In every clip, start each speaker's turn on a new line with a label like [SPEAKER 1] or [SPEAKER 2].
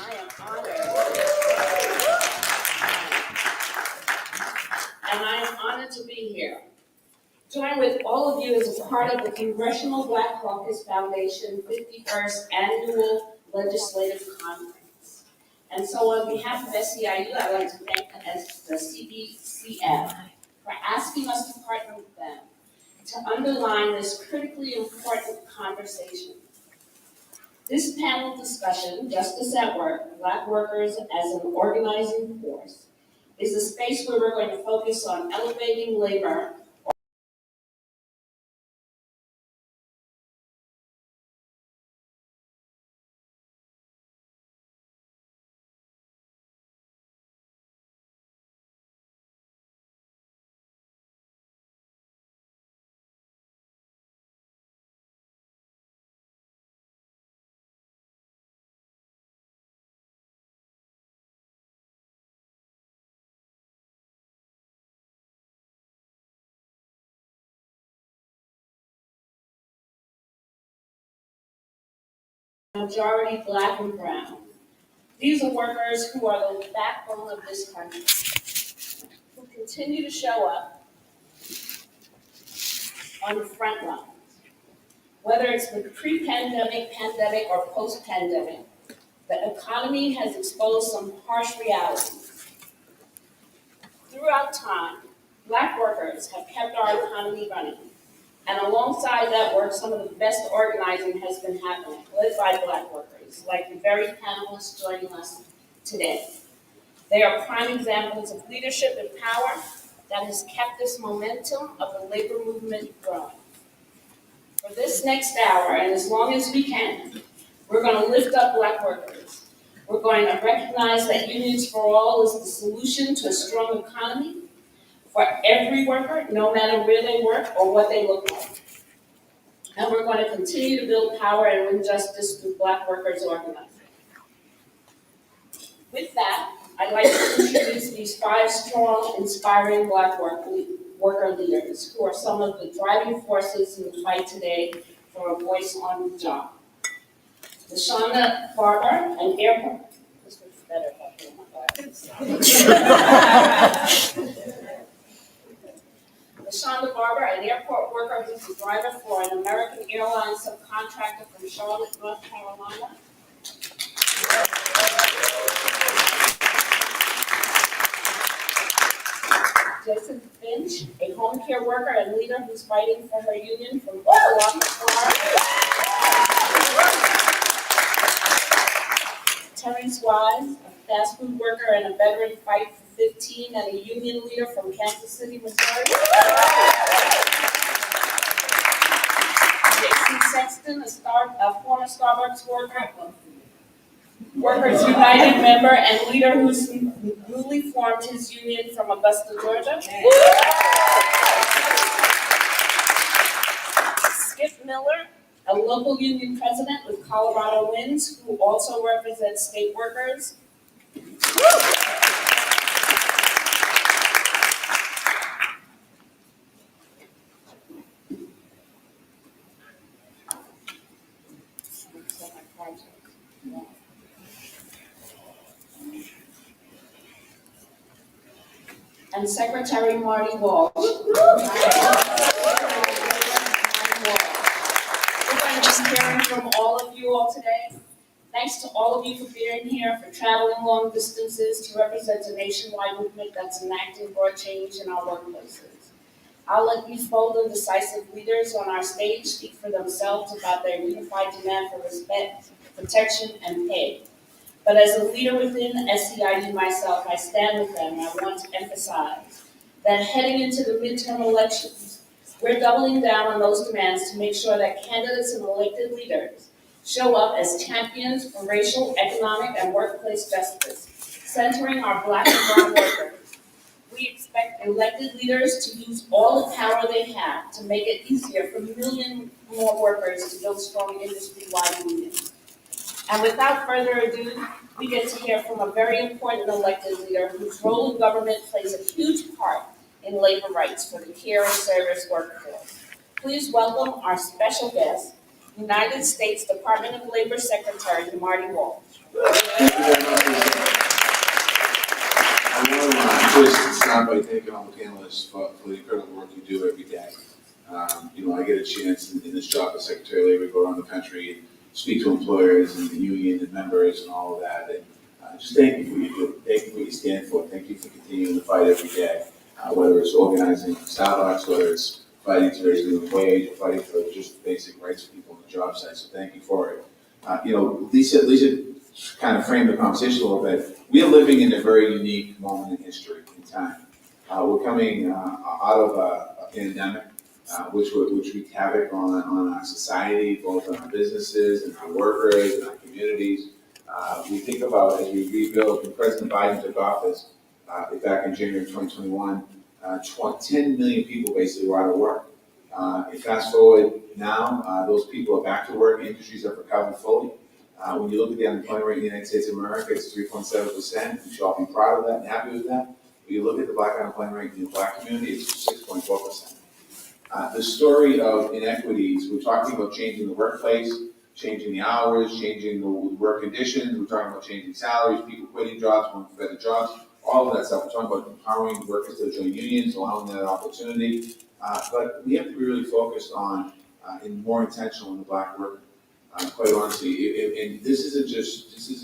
[SPEAKER 1] I am honored. And I am honored to be here. Join with all of you as a part of the Congressional Black Caucus Foundation 51st Annual Legislative Conference. And so on behalf of SEIU, I'd like to thank the CBCF for asking us to partner with them to underline this critically important conversation. This panel discussion, Justice at Work, Black Workers as an Organizing Force, is a space where we're going to focus on elevating labor majority Black and brown. These are workers who are the backbone of this country, who continue to show up on the front line. Whether it's the pre-pandemic, pandemic, or post-pandemic, the economy has exposed some harsh realities. Throughout time, Black workers have kept our economy running. And alongside that work, some of the best organizing has been happening, led by Black workers, like the very panelists joining us today. They are prime examples of leadership and power that has kept this momentum of the labor movement growing. For this next hour, and as long as we can, we're going to lift up Black workers. We're going to recognize that Unions for All is the solution to a strong economy for every worker, no matter where they work or what they look like. And we're going to continue to build power and win justice through Black workers organizing. With that, I'd like to introduce these 5 strong, inspiring Black worker leaders who are some of the driving forces in the fight today for a voice on the job. LaShonda Barber, an airport. This looks better if I put my glasses. LaShonda Barber, an airport worker who's a driver for an American Airlines subcontractor from Charlotte, North Carolina. Jason Finch, a home care worker and leader who's fighting for her union from Oklahoma, Florida. Terrence Wise, a fast food worker and a veteran fight for 15 and a union leader from Kansas City, Missouri. Jason Sexton, a former Starbucks worker, Workers United member and leader who's newly formed his union from Augusta, Georgia. Skip Miller, a local union president with Colorado Winds, who also represents state workers. And Secretary Marty Walsh. We're going to be hearing from all of you all today. Thanks to all of you for being here, for traveling long distances to represent a nationwide movement that's enacting broad change in our workplaces. I'll let these bold and decisive leaders on our stage speak for themselves about their unified demand for respect, protection, and pay. But as a leader within SEIU myself, I stand with them, and I want to emphasize that heading into the midterm elections, we're doubling down on those demands to make sure that candidates and elected leaders show up as champions for racial, economic, and workplace justice, centering our Black and brown workers. We expect elected leaders to use all the power they have to make it easier for millions more workers to build strong industry-wide unions. And without further ado, we get to hear from a very important elected leader whose role in government plays a huge part in labor rights for the care and service workforce. Please welcome our special guest, United States Department of Labor Secretary Marty Walsh.
[SPEAKER 2] Thank you very much. I want to just start by thanking all the panelists for the incredible work you do every day. I get a chance in this job as Secretary of Labor to go around the country and speak to employers and the union and members and all of that. And just thank you for what you do. Thank you for what you stand for. Thank you for continuing to fight every day, whether it's organizing Starbucks, whether it's fighting to raise the minimum wage, or fighting for just basic rights for people on the job site. So thank you for it. Lisa kind of framed the conversation a little bit. We are living in a very unique moment in history and time. We're coming out of a pandemic, which wreaked havoc on our society, both on our businesses and our workers and our communities. We think about as we rebuild, when President Biden took office back in January of 2021, 10 million people basically were out of work. And fast forward now, those people are back to work, industries have recovered fully. When you look at the unemployment rate in the United States of America, it's 3.7%. We should all be proud of that and happy with that. When you look at the black unemployment rate in the black community, it's 6.4%. The story of inequities, we're talking about changing the workplace, changing the hours, changing the work conditions, we're talking about changing salaries, people quitting jobs, going for better jobs, all of that stuff. We're talking about empowering workers to join unions, allowing that opportunity. But we have to be really focused on and more intentional in the black worker. Quite honestly, and this isn't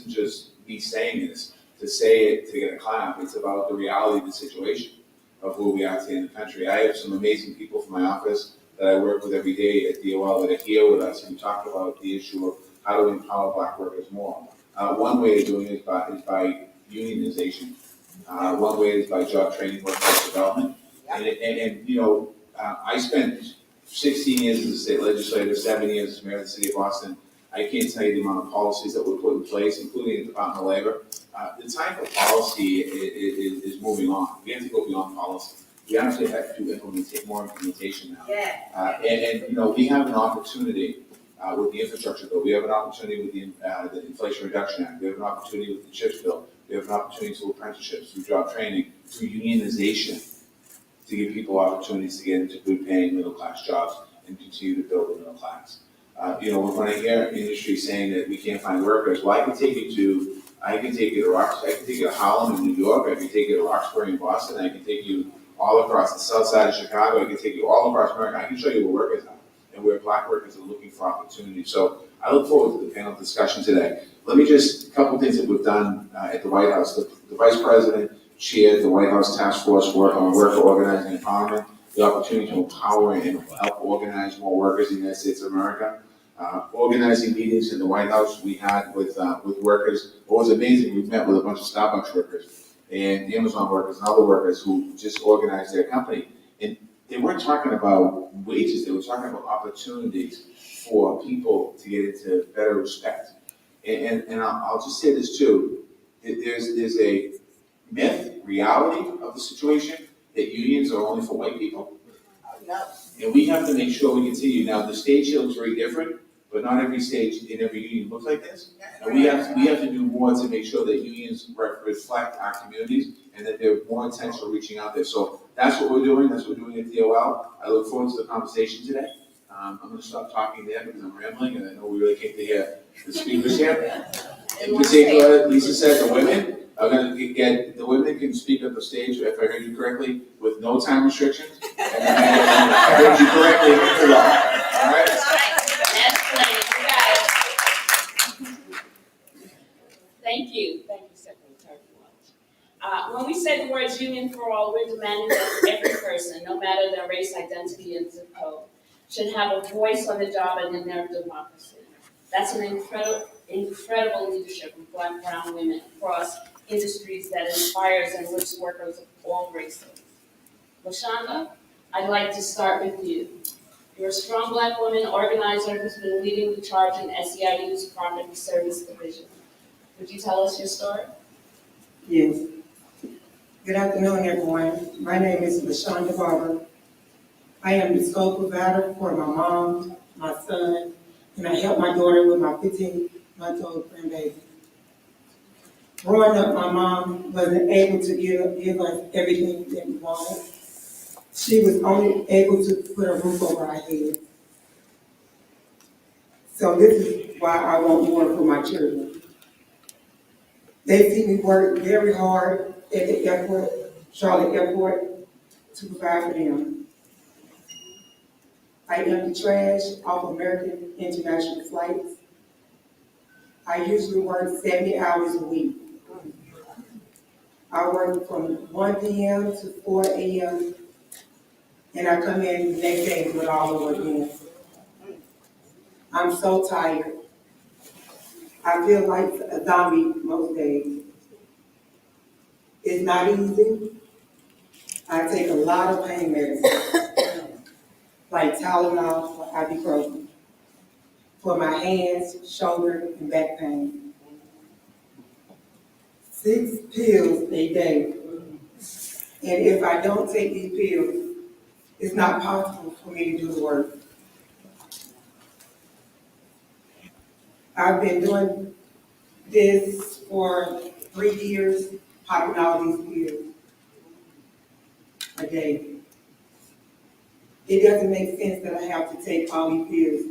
[SPEAKER 2] just me saying this to say it to get a clap. It's about the reality of the situation of where we are today in the country. I have some amazing people from my office that I work with every day at DOL that are here with us, and we talk about the issue of how to empower black workers more. One way of doing it is by unionization. One way is by job training, workforce development. I spent 16 years as a state legislator, 7 years as mayor of the city of Boston. I can't tell you the amount of policies that were put in place, including the Department of Labor. The time for policy is moving on. We have to go beyond policy. We actually have to implement more implementation now. Yeah. We have an opportunity with the infrastructure bill. We have an opportunity with the Inflation Reduction Act. We have an opportunity with the CHIPS bill. We have an opportunity through apprenticeships, through job training, through unionization, to give people opportunities to get into good-paying middle-class jobs and continue to build the middle class. When I hear industry saying that we can't find workers, well, I can take you to Harlem in New York, I can take you to Roxbury in Boston, I can take you all across the south side of Chicago, I can take you all across America, I can show you where workers are and where black workers are looking for opportunity. So I look forward to the panel discussion today. Let me just, a couple things that we've done at the White House. The Vice President chaired the White House Task Force on Worker Organizing and Empowerment, the opportunity to empower and help organize more workers in the United States of America. Organizing meetings in the White House we had with workers. What was amazing, we met with a bunch of Starbucks workers and Amazon workers and other workers who just organized their company. And they weren't talking about wages, they were talking about opportunities for people to get into better respect. And I'll just say this too, there's a myth, reality of the situation that unions are only for white people. And we have to make sure we continue. Now, the stage here looks very different, but not every stage in every union looks like this. And we have to do more to make sure that unions reflect our communities and that they're more intentional reaching out there. So that's what we're doing. That's what we're doing at DOL. I look forward to the conversation today. I'm going to stop talking there because I'm rambling, and I know we really came to hear the speakers here. In particular, Lisa said the women are going to get, the women can speak at the stage, if I heard you correctly, with no time restrictions. And I heard you correctly, all right?
[SPEAKER 1] Thank you, Secretary Walsh. When we say the words union for all, we're demanding that every person, no matter their race, identity, and zip code, should have a voice on the job and in their democracy. That's an incredible leadership of Black, brown women across industries that inspires and lifts workers of all races. LaShonda, I'd like to start with you. You're a strong Black woman organizer who's been leading the charge in SEIU's Property Service Division. Would you tell us your story?
[SPEAKER 3] Yes. Good afternoon, everyone. My name is LaShonda Barber. I am the sole provider for my mom, my son, and I help my daughter with my 15-month-old grandbaby. Growing up, my mom wasn't able to give us everything that we wanted. She was only able to put a roof over our head. So this is why I want more for my children. They see me work very hard at the airport, Charlotte Airport, to provide for them. I empty trash off American international flights. I usually work 70 hours a week. I work from 1 p.m. to 4 a.m. and I come in the next day and do it all over again. I'm so tired. I feel like a zombie most days. It's not easy. I take a lot of pain medicine, like Tylenol or ibuprofen, for my hands, shoulder, and back pain. 6 pills a day. And if I don't take these pills, it's not possible for me to do the work. I've been doing this for 3 years, popping all these pills a day. It doesn't make sense that I have to take all these pills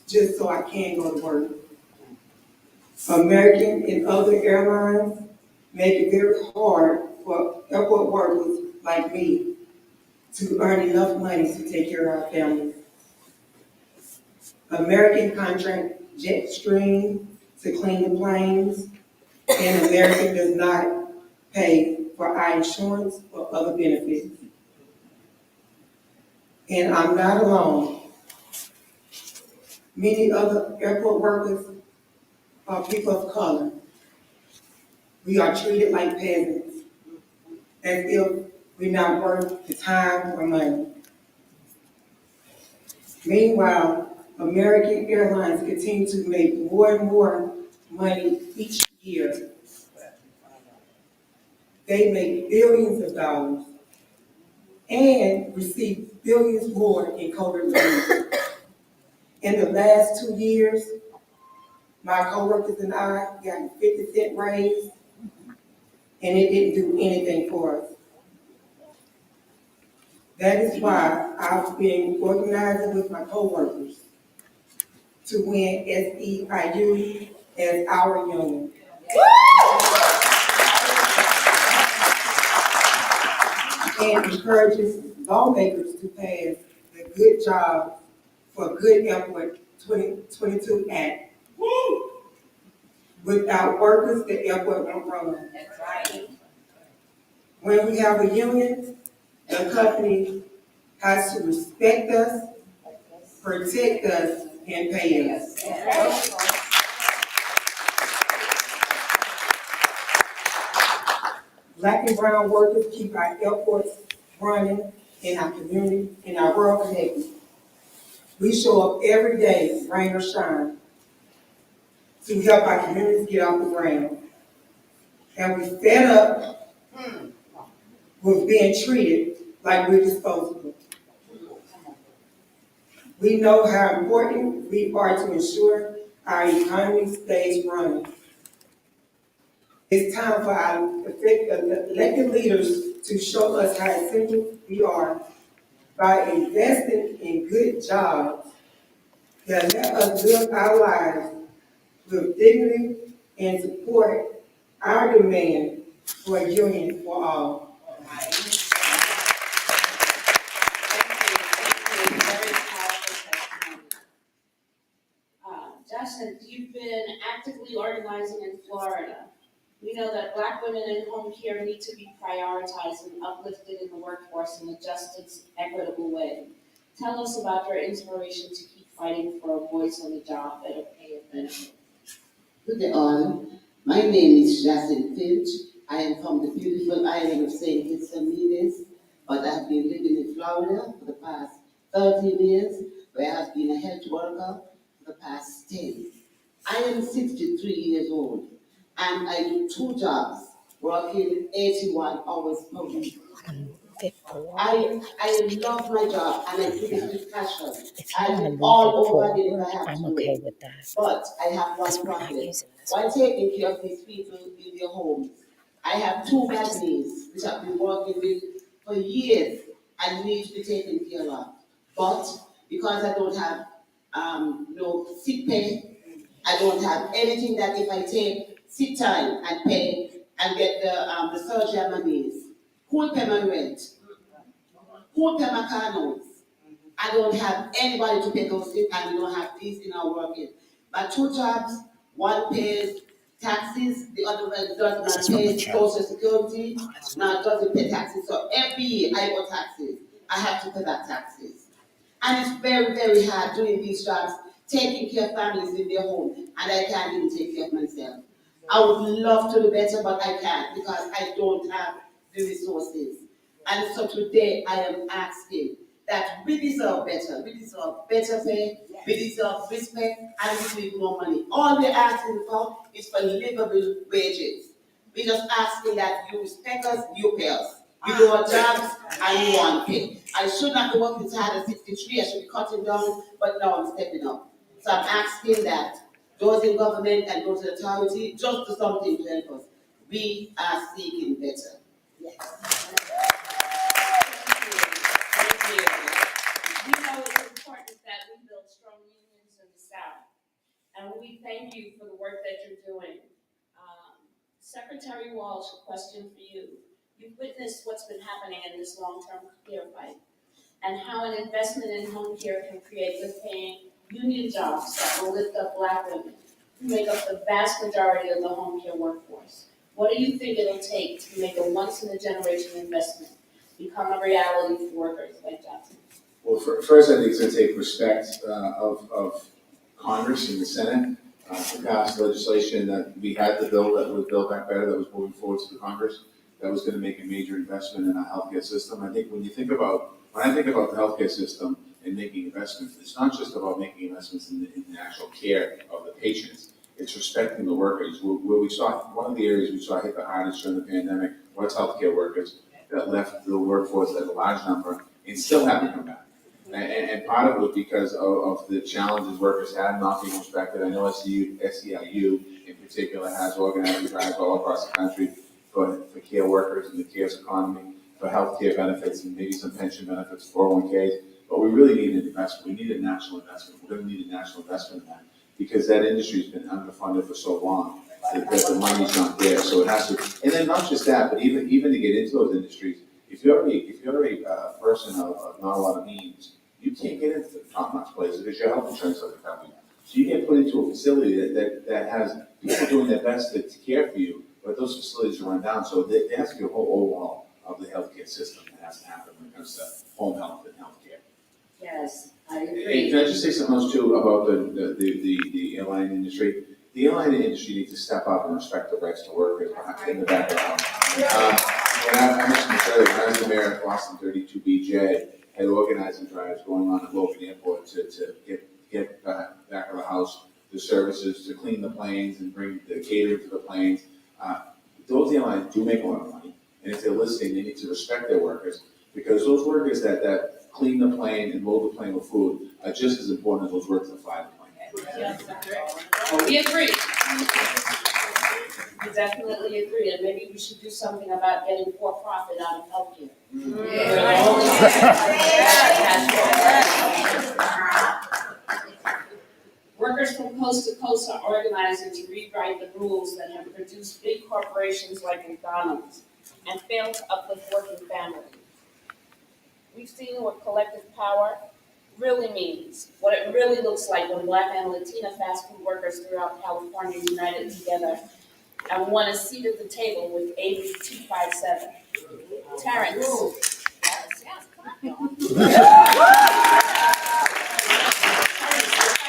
[SPEAKER 3] just so I can go to work. American and other airlines make it very hard for airport workers like me to earn enough money to take care of our families. American contract Jetstream to clean the planes, and American does not pay for our insurance or other benefits. And I'm not alone. Many other airport workers are people of color. We are treated like peasants, as if we're not worth the time or money. Meanwhile, American Airlines continue to make more and more money each year. They make billions of dollars and receive billions more in COVID relief. In the last 2 years, my coworkers and I got a 50-cent raise, and it didn't do anything for us. That is why I've been organizing with my coworkers to win SEIU as our union. And encourages lawmakers to pass the Good Job for Good Airport 2022 Act. Without workers, the airport won't run.
[SPEAKER 1] That's right.
[SPEAKER 3] When we have a union, the company has to respect us, protect us, and pay us. Black and brown workers keep our airports running in our community, in our rural community. We show up every day, rain or shine, to help our communities get off the ground. And we're fed up with being treated like we're disposable. We know how important we are to ensure our economy stays running. It's time for our elected leaders to show us how essential we are by investing in good jobs that let us live our lives with dignity and support our demand for a union for all.
[SPEAKER 1] Justin, you've been actively organizing in Florida. We know that Black women in home care need to be prioritized and uplifted in the workforce in a just, equitable way. Tell us about your inspiration to keep fighting for a voice on the job, better pay and benefits.
[SPEAKER 4] Good day all. My name is Jacinth Finch. I am from the beautiful island of St. Kitts and Nevis, but I have been living in Florida for the past 13 years, where I have been a health worker for the past 10. I am 63 years old, and I do 2 jobs, working 81 hours per week. I love my job, and I do it with passion. I do all over again if I have to. Okay with that. But I have one problem. While taking care of these people in their homes, I have 2 bad knees, which I've been working with for years and need to be taken care of. But because I don't have no sick pay. I don't have anything that if I take sick time and pay and get the surgery on my knees, who will pay my rent? Who will pay my car notes? I don't have anybody to pay those things, and we don't have these in our working. My two jobs, one pays taxes, the other one does not pay social security, now doesn't pay taxes. So every year I owe taxes. I have to pay that taxes. And it's very, very hard doing these jobs, taking care of families in their home, and I can't even take care of myself. I would love to do better, but I can't because I don't have the resources. And so today I am asking that we deserve better. We deserve better pay, we deserve respect, and we need more money. All we're asking for is for livable wages. We're just asking that you respect us, you pay us. We do our jobs and we want pay. I should not be working as hard at 63, I should be cutting down, but now I'm stepping up. So I'm asking that those in government and those in authority just do something to help us. We are seeking better. Yes.
[SPEAKER 1] Thank you. We know it's important that we build strong unions in the South, and we thank you for the work that you're doing. Secretary Walsh, a question for you. You've witnessed what's been happening in this long-term care fight, and how an investment in home care can create good-paying union jobs that will lift up Black women, who make up the vast majority of the home care workforce. What do you think it'll take to make a once-in-a-generation investment become a reality for workers like Johnson?
[SPEAKER 2] Well, first, I think it's going to take respect of Congress and the Senate to pass legislation that we had the bill that was Build Back Better that was moving forward to the Congress that was going to make a major investment in our healthcare system. I think when I think about the healthcare system and making investments, it's not just about making investments in the actual care of the patients. It's respecting the workers. Where we saw, one of the areas we saw hit the hardest during the pandemic was healthcare workers that left the workforce at a large number and still haven't come back. And part of it was because of the challenges workers had not being respected. I know SEIU in particular has organized drives all across the country for care workers and the cares economy, for healthcare benefits and maybe some pension benefits, 401ks. But we really need an investment. We need a national investment. We're going to need a national investment in that because that industry has been underfunded for so long that the money's not there. So it has to. And then not just that, but even to get into those industries, if you're a person of not a lot of means, you can't get into the top-notch places because your health insurance doesn't cover you. So you get put into a facility that has people doing their best to care for you, but those facilities are run down. So there has to be a whole overhaul of the healthcare system that has to happen when it comes to home health and healthcare.
[SPEAKER 1] Yes, I agree.
[SPEAKER 2] Hey, can I just say something else too about the airline industry? The airline industry needs to step up and respect the rights to workers in the back of the house. I mentioned this earlier, when I was the mayor of Boston 32BJ, had organizing drives going on at Logan Airport to get back of the house the services to clean the planes and bring the catering to the planes. Those airlines do make a lot of money, and if they're listening, they need to respect their workers because those workers that clean the plane and load the plane with food are just as important as those workers that fly the plane.
[SPEAKER 1] Yes, we agree. We definitely agree, and maybe we should do something about getting for-profit out of healthcare. Workers from coast to coast are organizing to rewrite the rules that have produced big corporations like McDonald's and failed to uplift working families. We've seen what collective power really means, what it really looks like when Black and Latina fast food workers throughout California united together and won a seat at the table with AB 257. Terrence. Fight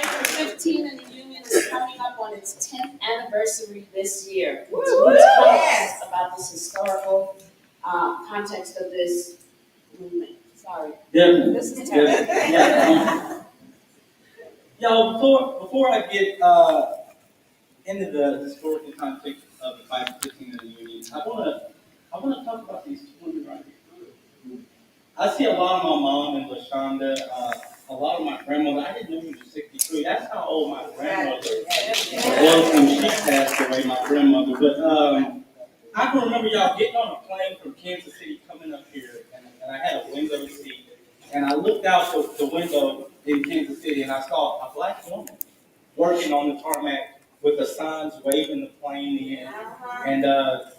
[SPEAKER 1] for 15 in the union is coming up on its 10th anniversary this year. Tell us about this historical context of this movement. Sorry.
[SPEAKER 5] Definitely.
[SPEAKER 1] This is Terrence.
[SPEAKER 5] Before I get into the historical context of the 5 to 15 of the union, I wanna talk about these two women right here. I see a lot of my mom and LaShonda, a lot of my grandmother. I didn't know she was 63. That's how old my grandmother was when she passed away, my grandmother. But I can remember y'all getting on a plane from Kansas City coming up here, and I had a window seat, and I looked out the window in Kansas City, and I saw a black woman working on the tarmac with the signs waving the plane in and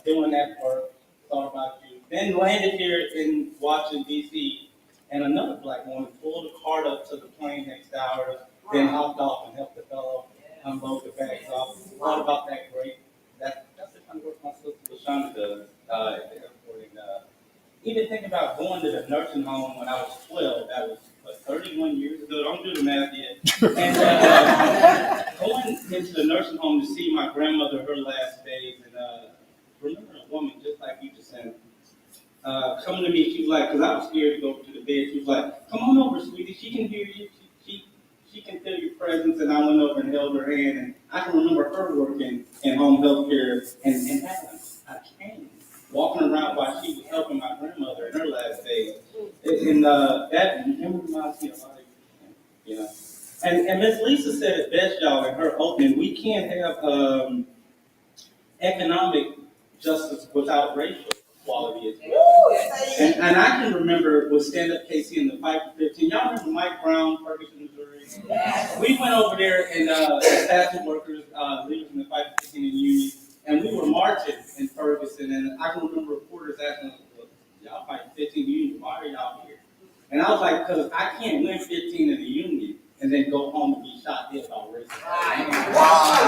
[SPEAKER 5] doing that work. Thought about you. Then landed here in Washington, D.C., and another black woman pulled a cart up to the plane next to ours, then hopped off and helped the fellow unload the bags off. Thought about that great. That's the kind of work my sister LaShonda does at the airport. And even thinking about going to the nursing home when I was 12, that was 31 years ago. Don't do the math yet. And going into the nursing home to see my grandmother her last days, and remember a woman just like you just said, coming to me, she was like, because I was scared to go to the bed, she was like, come on over, sweetie, she can hear you, she can feel your presence, and I went over and held her hand, and I can remember her working in home health care and having a cane, walking around while she was helping my grandmother in her last days. And that reminds me a lot of you know. And Miss Lisa said it best, y'all, in her opening, we can't have economic justice without racial equality as well. And I can remember with Stand Up KC in the Fight for 15. Y'all remember Mike Brown, Ferguson, Missouri? Yes. We went over there and staff workers, leaders in the Fight for 15 in the union, and we were marching in Ferguson. And I can remember reporters asking us, well, y'all fighting 15 union, why are y'all here? And I was like, because I can't win 15 in the union and then go home and be shot dead by racism.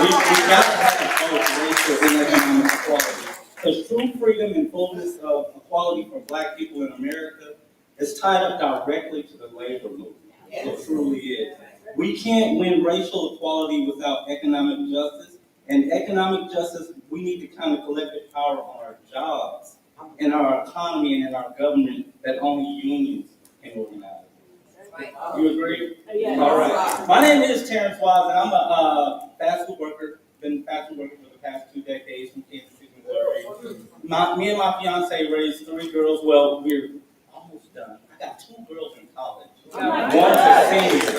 [SPEAKER 5] We got to have both racial and economic equality. Because true freedom and fullness of equality for black people in America is tied up directly to the labor movement. It truly is. We can't win racial equality without economic justice. And economic justice, we need the kind of collective power on our jobs, in our economy, and in our government that only unions can organize. You agree?
[SPEAKER 1] Yes.
[SPEAKER 5] All right. My name is Terrence Wise, and I'm a fast food worker. Been fast food worker for the past 2 decades from Kansas City, Missouri. Me and my fiance raised 3 girls. Well, we're almost done. I got 2 girls in college. One's a senior.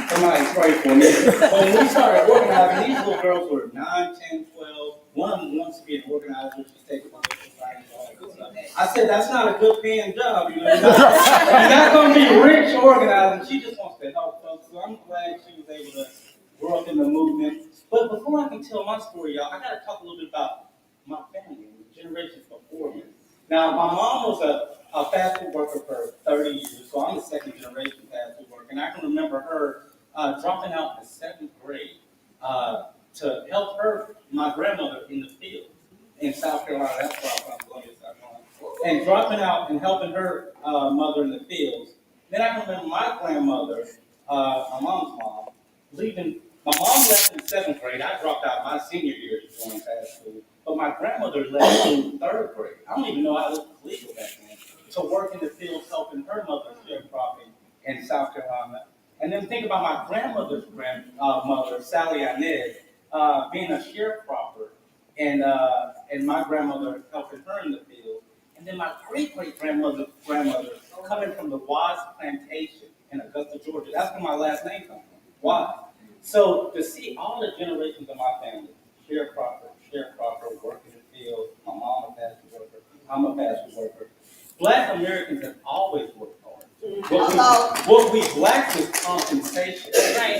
[SPEAKER 5] Somebody pray for me. But when we started organizing, these little girls were 9, 10, 12. One of them wants to be an organizer. She's taking political science and all that good stuff. I said, that's not a good paying job. You're not going to be rich organizing. She just wants to help folks. So I'm glad she was able to grow up in the movement. But before I can tell my story, y'all, I got to talk a little bit about my family and the generations before me. Now, my mom was a fast food worker for 30 years, so I'm the second generation fast food worker. And I can remember her dropping out in the 7th grade to help my grandmother in the field in South Carolina. That's where I'm from, Columbia, South Carolina. And dropping out and helping her mother in the fields. Then I can remember my grandmother, my mom's mom, leaving. My mom left in 7th grade. I dropped out my senior year to join fast food. But my grandmother left in 3rd grade. I don't even know how this was legal back then. To work in the fields helping her mother share property in South Carolina. And then think about my grandmother's grandmother, Sally Inez, being a sharecropper, and my grandmother helping her in the field. And then my great-great-grandmother coming from the Wise Plantation in Augusta, Georgia. That's where my last name comes from, Wise. So to see all the generations of my family, sharecropper, working in the field, my mom a fast food worker, I'm a fast food worker. Black Americans have always worked hard. What we lack is compensation,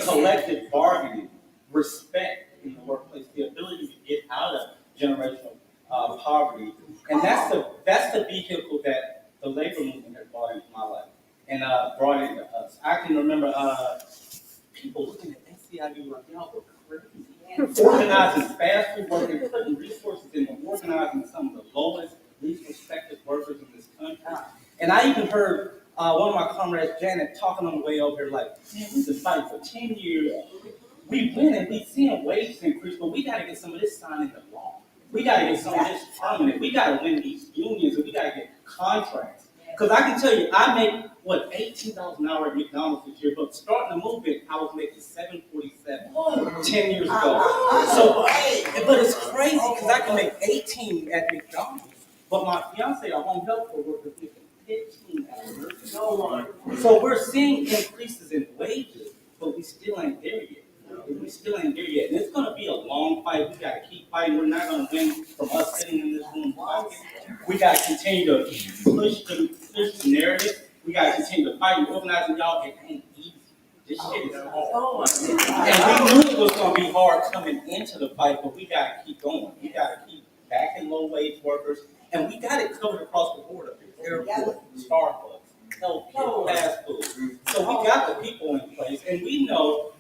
[SPEAKER 5] collective bargaining, respect in the workplace, the ability to get out of generational poverty. And that's the vehicle that the labor movement has brought into my life and brought into us. I can remember people looking at SEIU like, y'all were crazy. Organizing fast food workers, putting resources into organizing some of the lowest, least respected workers in this country. And I even heard one of my comrades, Janet, talking on the way over here like, man, we've been fighting for 10 years. We win and we've seen wages increase, but we got to get some of this signed into law. We got to get some of this permanent. We got to win these unions and we got to get contracts. Because I can tell you, I make, $18 an hour at McDonald's this year, but starting the movement, I was making $7.47 10 years ago. So, but it's crazy because I can make 18 at McDonald's, but my fiance, a home health care worker, is making 15 at a nursing home. So we're seeing increases in wages, but we still ain't there yet. And it's going to be a long fight. We got to keep fighting. We're not going to win from us sitting in this room fighting. We got to continue to push the narrative. We got to continue to fight and organize, and y'all, it ain't easy. This shit is hard. And we knew it was gonna be hard coming into the fight, but we gotta keep going. We gotta keep backing low-wage workers, and we got it covered across the board up here. Airport, Starbucks, healthcare, fast food. So we got the people in place, and we know,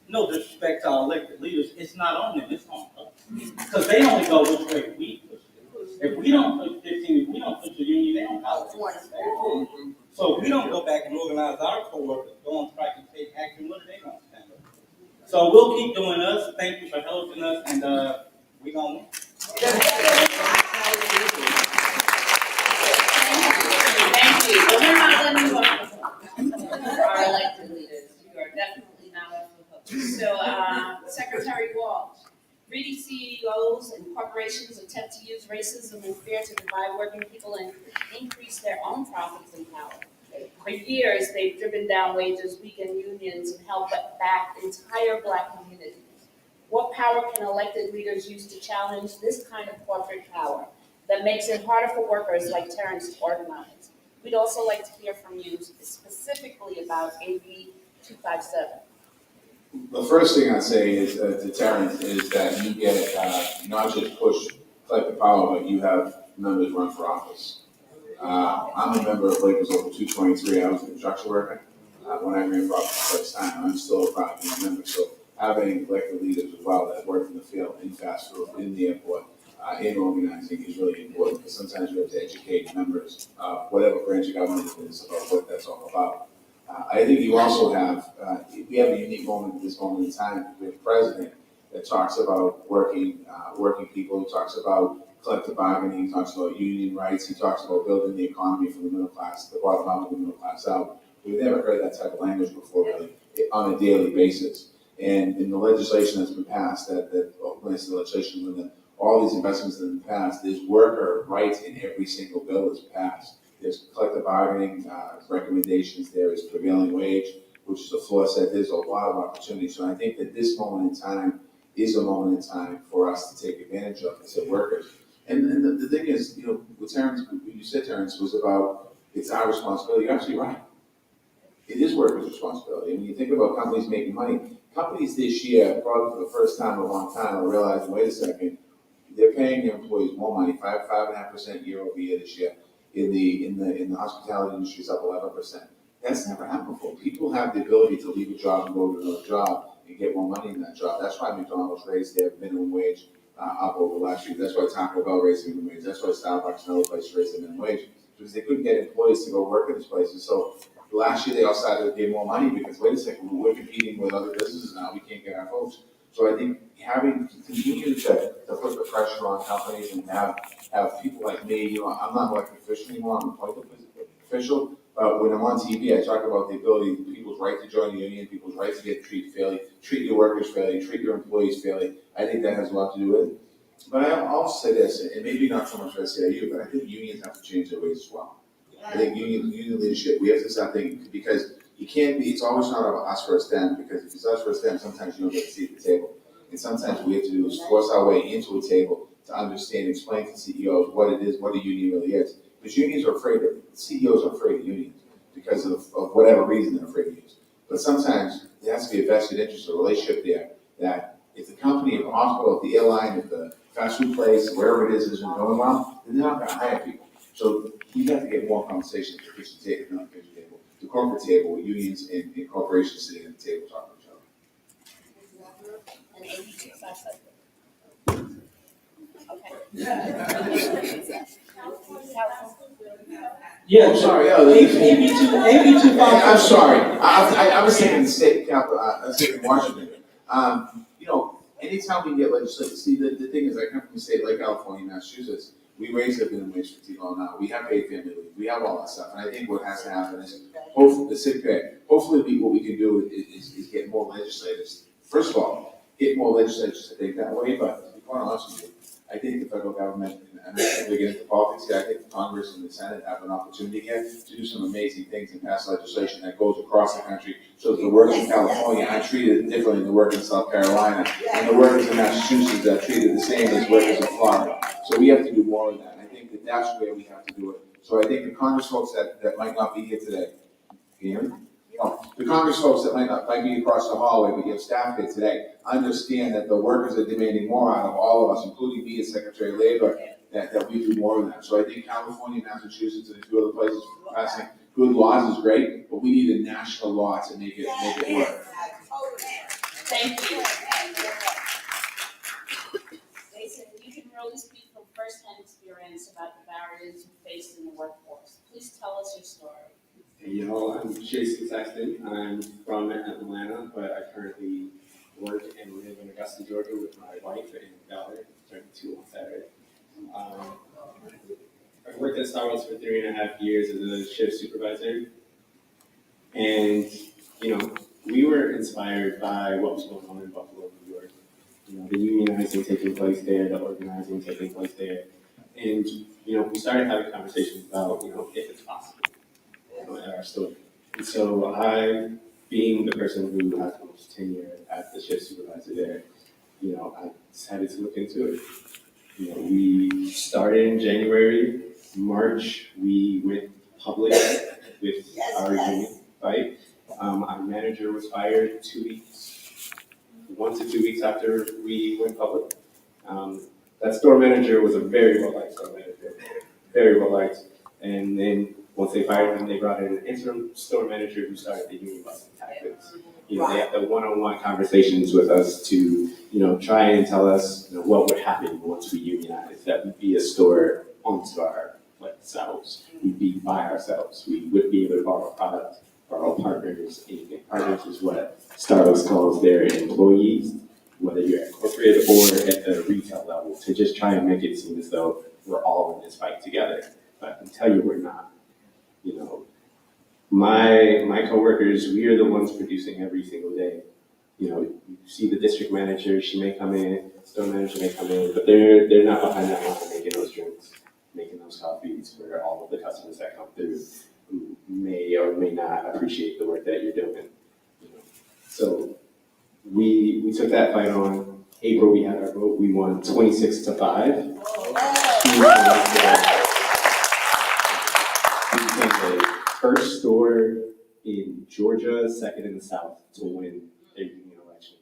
[SPEAKER 5] no disrespect to our elected leaders, it's not on them, it's on us. Because they only go which way we push it. If we don't push 15, if we don't push the union, they don't follow us. So if we don't go back and organize our co-workers, go on strike and take action, what are they gonna stand up for? So we'll keep doing us. Thank you for helping us, and we gonna win.
[SPEAKER 1] Thank you. But we're not letting you off the hook. Our elected leaders, you are definitely not off the hook. So, Secretary Walsh, greedy CEOs and corporations attempt to use racism and fear to divide working people and increase their own profits and power. For years, they've driven down wages, weakened unions, and held back entire Black communities. What power can elected leaders use to challenge this kind of corporate power that makes it harder for workers like Terrence to organize? We'd also like to hear from you specifically about AB 257.
[SPEAKER 2] The first thing I'd say is, to Terrence, is that you get, not just push collective power, but you have members run for office. I'm a member of Labor's Local 223. I was a construction worker when I ran for office the first time. I'm still a proud member. So having elected leaders as well that work in the field, in fast food, in the airport, in organizing is really important, because sometimes you have to educate members, whatever branch of government it is, about what that's all about. I think you also have, we have a unique moment at this moment in time. We have a president that talks about working people, who talks about collective bargaining, he talks about union rights, he talks about building the economy from the middle class, the bottom up of the middle class out. We've never heard that type of language before, really, on a daily basis. And in the legislation that's been passed, when I say legislation, when all these investments that have been passed, there's worker rights in every single bill that's passed. There's collective bargaining recommendations, there is prevailing wage, which is a floor set. There's a lot of opportunities. So I think that this moment in time is a moment in time for us to take advantage of as workers. And the thing is, what Terrence, what you said, Terrence, was about it's our responsibility. You're absolutely right. It is workers' responsibility. And when you think about companies making money, companies this year, probably for the first time in a long time, are realizing, wait a second, they're paying their employees more money, 5.5% year over year this year. In the hospitality industry, it's up 11%. That's never happened before. People have the ability to leave a job and go to another job and get more money in that job. That's why McDonald's raised their minimum wage up over last year. That's why Taco Bell raised the minimum wage. That's why Starbucks and other places raised the minimum wage, because they couldn't get employees to go work in these places. So last year they all started to get more money because, wait a second, we're competing with other businesses now. We can't get our folks. So I think having to continue to put the pressure on companies and have people like me, I'm not elected official anymore, I'm an appointed official. But when I'm on TV, I talk about the ability, people's right to join the union, people's right to get treated fairly, treat your workers fairly, treat your employees fairly. I think that has a lot to do with it. But I'll also say this, and maybe not so much for SEIU, but I think unions have to change their ways as well. I think union leadership, we have to start thinking, because you can't be, it's always not about us versus them, because if it's us versus them, sometimes you don't get a seat at the table. And sometimes what we have to do is force our way into a table to understand, explain to CEOs what it is, what a union really is. Because unions are afraid of, CEOs are afraid of unions because of whatever reason they're afraid of unions. But sometimes there has to be a vested interest, a relationship there, that if the company, if the hospital, if the airline, if the fast food place, wherever it is isn't going well, then they're not going to hire people. So we have to get more conversations at the kitchen table, not the kitchen table, the corporate table, with unions and corporations sitting at the table talking to each other.
[SPEAKER 1] And AB 257. Okay.
[SPEAKER 5] Yeah,
[SPEAKER 2] Oh, sorry,
[SPEAKER 5] AB 257.
[SPEAKER 2] I'm sorry, I was thinking the state capital, I was thinking Washington. Anytime we get legislation, see, the thing is, I come from a state like California, Massachusetts, we raise the minimum wage for people now, we have paid family leave, we have all that stuff, and I think what has to happen is, hopefully, the sick pay, hopefully what we can do is get more legislators. First of all, get more legislators to think that way, but to be quite honest with you, I think the federal government, and I'm not going to get into politics here, I think the Congress and the Senate have an opportunity here to do some amazing things and pass legislation that goes across the country, so that the workers in California are treated differently than the workers in South Carolina, and the workers in Massachusetts are treated the same as workers in Florida. So we have to do more of that, and I think that that's where we have to do it. So I think the Congress folks that might not be here today, can you hear me? The Congress folks that might be across the hallway, but you have staff there today, understand that the workers are demanding more out of all of us, including me as Secretary of Labor, that we do more of that. So I think California, Massachusetts, and a few other places passing good laws is great, but we need a national law to make it work.
[SPEAKER 1] Thank you. Jason, you can really speak from firsthand experience about the barriers you face in the workforce. Please tell us your story.
[SPEAKER 6] Hey, y'all, I'm Jason Sexton. I'm from Atlanta, but I currently work and live in Augusta, Georgia with my wife and daughter, turning 2 on Saturday. I worked at Starbucks for 3.5 years as a shift supervisor. And, we were inspired by what was going on in Buffalo, New York. The unionizing taking place there, the organizing taking place there. And, we started having conversations about, if it's possible. At our store. And so I, being the person who has the most tenure as the shift supervisor there, I decided to look into it. We started in January. March, we went public with our union fight. Our manager was fired 2 weeks, 1 to 2 weeks after we went public. That store manager was a very well-liked store manager, very well-liked. And then once they fired him, they brought in an interim store manager who started the union busting tactics. They had the one-on-one conversations with us to, try and tell us, what would happen once we unionized, that we'd be a store onto ourselves. We'd be by ourselves. We would be able to borrow product, borrow partners, and partners is what Starbucks calls their employees, whether you're at corporate or at the retail level, to just try and make it seem as though we're all in this fight together. But I can tell you we're not. My coworkers, we are the ones producing every single day. You see the district manager, she may come in, store manager may come in, but they're not behind that line making those drinks, making those coffees for all of the customers that come through who may or may not appreciate the work that you're doing. So we took that fight on. April, we had our vote. We won 26-5. First store in Georgia, second in the South to win their union election.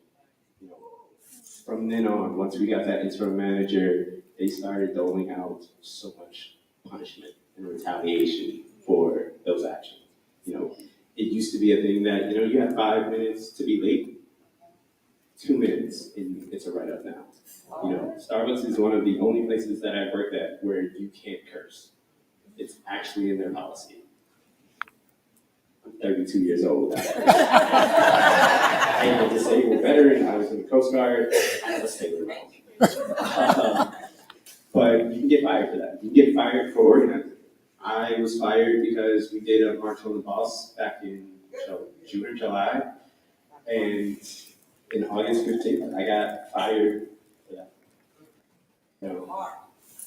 [SPEAKER 6] From then on, once we got that interim manager, they started doling out so much punishment and retaliation for those actions. It used to be a thing that, you have 5 minutes to be late, 2 minutes, and it's a write-up now. Starbucks is one of the only places that I've worked at where you can't curse. It's actually in their policy. I'm 32 years old. I am a disabled veteran. I was in the Coast Guard. I have a sailor mouth. But you can get fired for that. You can get fired for organizing. I was fired because we did a March on the Bus back in June or July. And in August 15th, I got fired for that.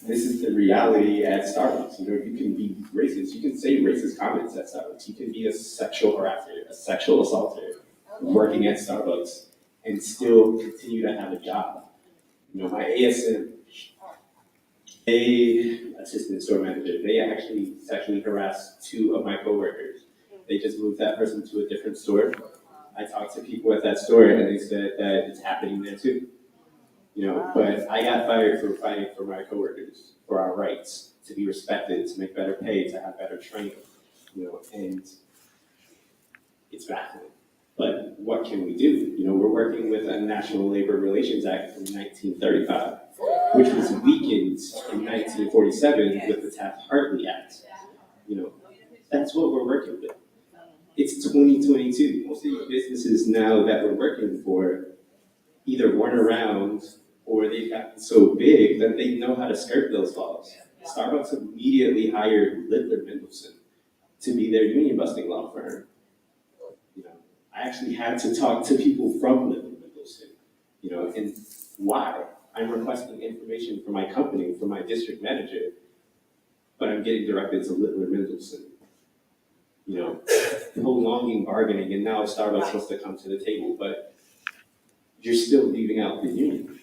[SPEAKER 6] This is the reality at Starbucks. You can be racist. You can say racist comments at Starbucks. You can be a sexual harasser, a sexual assaulter, working at Starbucks and still continue to have a job. My ASM, assistant store manager, they actually sexually harassed 2 of my coworkers. They just moved that person to a different store. I talked to people at that store and they said that it's happening there too. But I got fired for fighting for my coworkers, for our rights, to be respected, to make better pay, to have better training, and it's baffling. But what can we do? We're working with a National Labor Relations Act from 1935, which was weakened in 1947 with the Taft-Hartley Act. That's what we're working with. It's 2022. Most of these businesses now that we're working for either weren't around or they've gotten so big that they know how to skirt those laws. Starbucks immediately hired Littler Mendelsohn to be their union busting law firm. I actually had to talk to people from Littler Mendelsohn, and why? I'm requesting information from my company, from my district manager, but I'm getting directed to Littler Mendelsohn. Prolonging bargaining, and now Starbucks wants to come to the table, but you're still leaving out the union.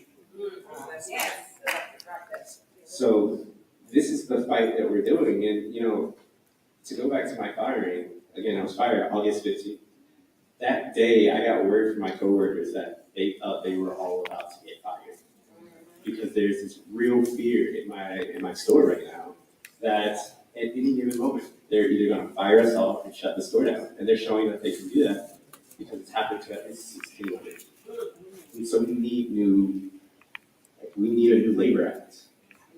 [SPEAKER 6] So this is the fight that we're doing, and to go back to my firing, again, I was fired August 15th. that day I got word from my coworkers that they thought they were all about to get fired. Because there's this real fear in my store right now that at any given moment, they're either gonna fire us all and shut the store down. And they're showing that they can do that because it's happened to at least 16 others. And so we need a new labor act.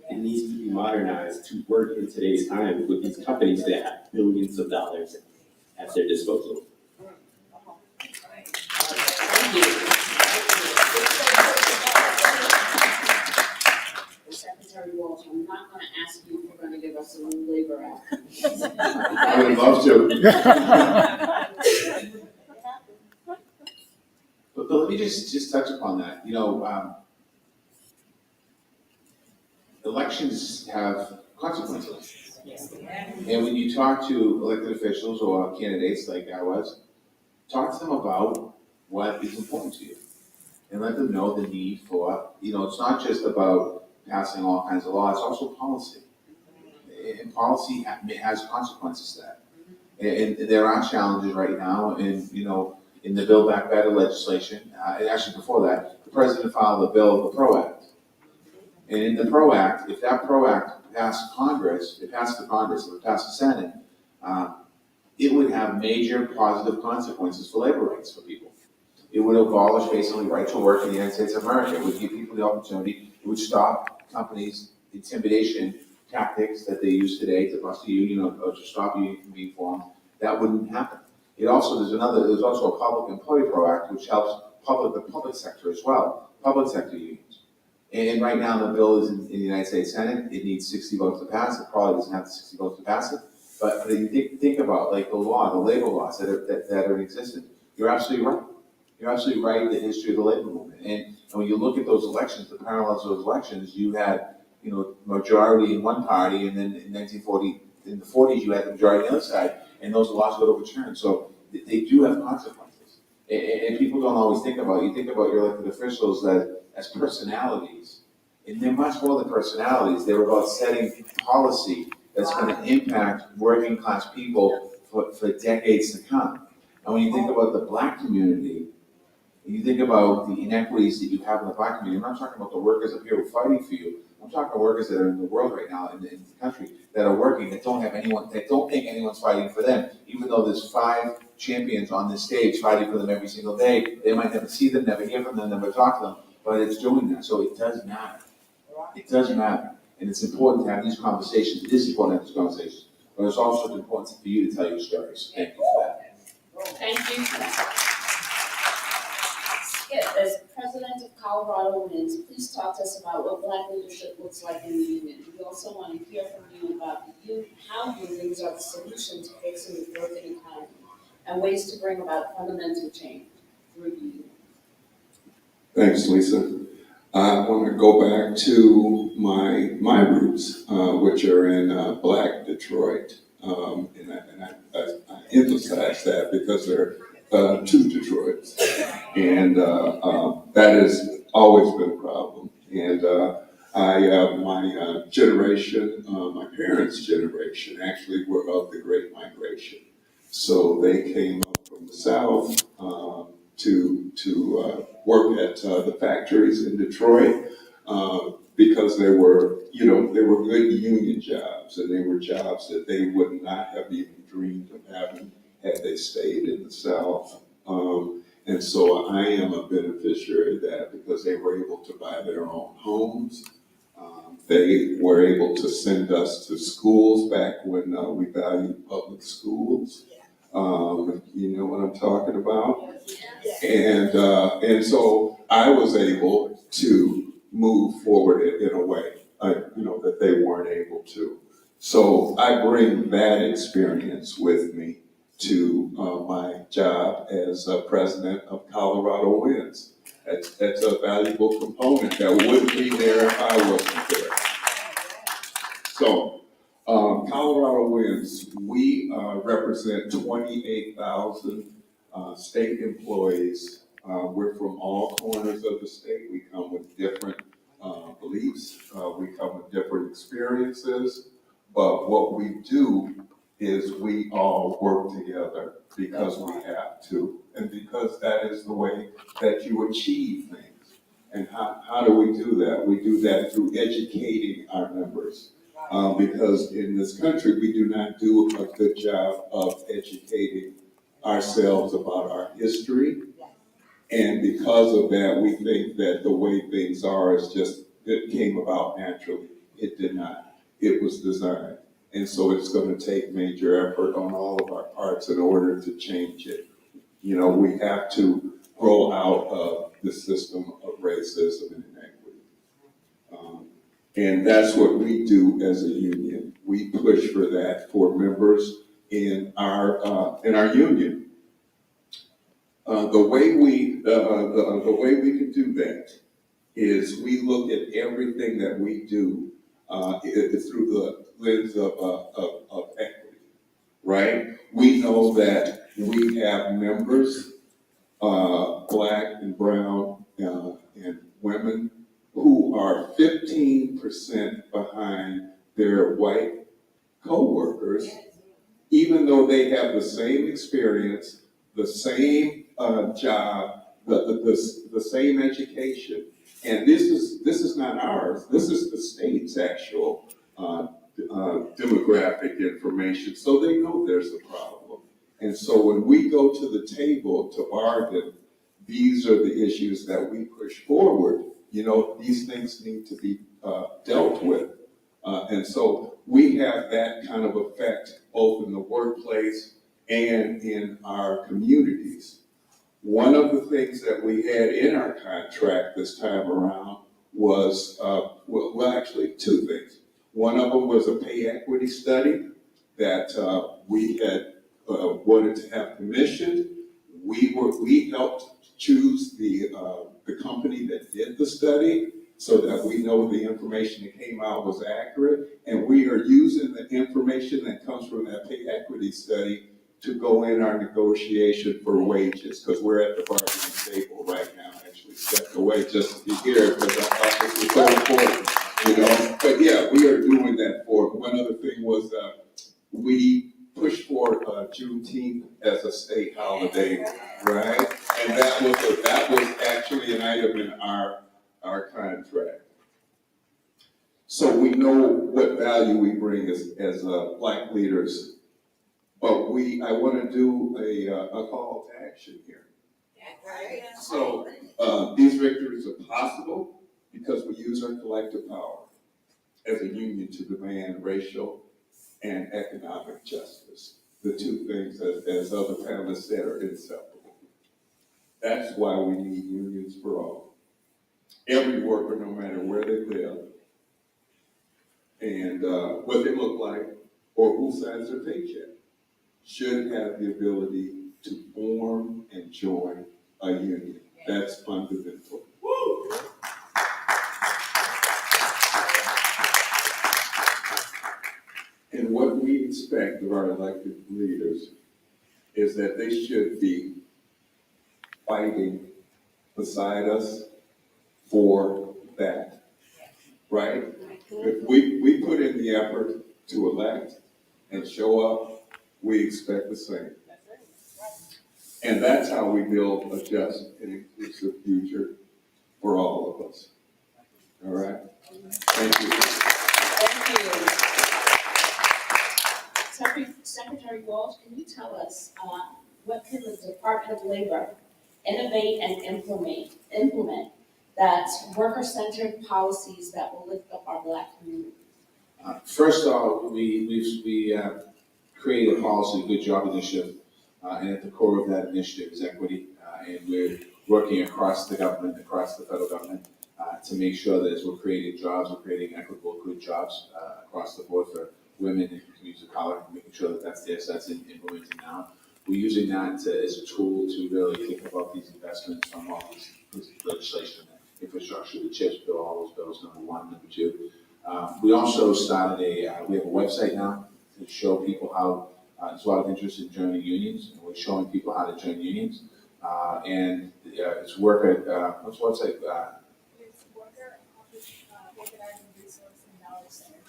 [SPEAKER 6] It needs to be modernized to work in today's time with these companies that have billions of dollars at their disposal.
[SPEAKER 1] Thank you. Secretary Walsh, I'm not gonna ask you if you're gonna give us a new labor act.
[SPEAKER 2] I would love to. But let me just touch upon that. You know, elections have consequences. And when you talk to elected officials or candidates like I was, talk to them about what is important to you. And let them know the need for, it's not just about passing all kinds of laws, it's also policy. And policy has consequences to that. And there are challenges right now, and, in the Build Back Better legislation, and actually before that, the president filed a bill, the PRO Act. And in the PRO Act, if that PRO Act passed Congress, it passed the Congress, if it passed the Senate, it would have major positive consequences for labor rights for people. It would abolish basically right to work in the United States of America. It would give people the opportunity. It would stop companies' intimidation tactics that they use today to bust a union or to stop a union from being formed. That wouldn't happen. There's also a Public Employee Pro Act, which helps the public sector as well, public sector unions. And right now the bill is in the United States Senate. It needs 60 votes to pass. It probably doesn't have the 60 votes to pass it. But you think about like the labor laws that are in existence. You're absolutely right. You're absolutely right, the history of the labor movement. And when you look at those elections, the parallels of those elections, you had, majority in one party, and then in the 40s, you had the majority on the other side, and those laws got overturned. So they do have consequences. And people don't always think about it. You think about your elected officials as personalities, and they're much more than personalities. They're about setting policy that's going to impact working class people for decades to come. And when you think about the Black community, you think about the inequities that you have in the Black community. I'm not talking about the workers up here who are fighting for you. I'm talking about workers that are in the world right now, in the country, that are working, that don't think anyone's fighting for them. Even though there's 5 champions on this stage fighting for them every single day, they might never see them, never hear from them, never talk to them, but it's doing that. So it does matter. It does matter. And it's important to have these conversations. It is important to have these conversations. But it's also important for you to tell your stories. Thank you for that.
[SPEAKER 1] Thank you. Skip, as president of Colorado Wins, please talk to us about what Black leadership looks like in the union. We also want to hear from you about how unions are the solution to fixing the broken economy and ways to bring about fundamental change through unions.
[SPEAKER 7] Thanks, Lisa. I want to go back to my roots, which are in Black Detroit, and I emphasize that because there are 2 Detroits, and that has always been a problem. And my generation, my parents' generation, actually were of the Great Migration, so they came up from the South to work at the factories in Detroit because they were good union jobs, and they were jobs that they would not have even dreamed of having had they stayed in the South. And so I am a beneficiary of that because they were able to buy their own homes. They were able to send us to schools back when we valued public schools. You know what I'm talking about? And so I was able to move forward in a way, that they weren't able to. So I bring that experience with me to my job as president of Colorado Wins. That's a valuable component that wouldn't be there if I wasn't there. So, Colorado Wins, we represent 28,000 state employees. We're from all corners of the state. We come with different beliefs. We come with different experiences. But what we do is we all work together because we have to, and because that is the way that you achieve things. And how do we do that? We do that through educating our members. Because in this country, we do not do a good job of educating ourselves about our history. And because of that, we think that the way things are is just, it came about naturally. It did not. It was designed. And so it's going to take major effort on all of our parts in order to change it. You know, we have to grow out of the system of racism and inequity. And that's what we do as a union. We push for that for members in our union. The way we can do that is we look at everything that we do through the lens of equity, right? We know that we have members, black and brown and women, who are 15% behind their white coworkers, even though they have the same experience, the same job, the same education. And this is not ours. This is the state's actual demographic information. So they know there's a problem. And so when we go to the table to bargain, these are the issues that we push forward. You know, these things need to be dealt with. And so we have that kind of effect both in the workplace and in our communities. One of the things that we had in our contract this time around was, well, actually two things. One of them was a pay equity study that we had wanted to have commissioned. We helped choose the company that did the study so that we know the information that came out was accurate. And we are using the information that comes from that pay equity study to go in our negotiation for wages, because we're at the bargaining table right now. I actually stepped away just to be here because I thought this was so important, you know. But yeah, we are doing that for. One other thing was we pushed for Juneteenth as a state holiday, right? And that was actually an item in our contract. So we know what value we bring as Black leaders. But I want to do a call to action here. So these victories are possible because we use our collective power as a union to demand racial and economic justice. The two things, as other panelists said, are inseparable. That's why we need unions for all. Every worker, no matter where they live, and what they look like, or who signs their paycheck, should have the ability to form and join a union. That's fundamental. Woo! And what we expect of our elected leaders is that they should be fighting beside us for that, right? If we put in the effort to elect and show up, we expect the same. And that's how we build a just and inclusive future for all of us. All right? Thank you.
[SPEAKER 1] Thank you. Secretary Walsh, can you tell us what can the Department of Labor innovate and implement that's worker-centered policies that will lift up our Black community?
[SPEAKER 2] First off, we created a policy, Good Job Initiative, and at the core of that initiative is equity, and we're working across the government, across the federal government, to make sure that as we're creating jobs, we're creating equitable, good jobs across the board for women and communities of color, making sure that that's there, so that's implemented now. We're using that as a tool to really think about these investments from all this legislation, infrastructure, the CHIPS bill, all those bills, number one, number two. We also started we have a website now to show people how there's a lot of interest in joining unions, and we're showing people how to join unions. And it's work at, what's the website?
[SPEAKER 8] It's Worker Organizing Resource and Knowledge Center.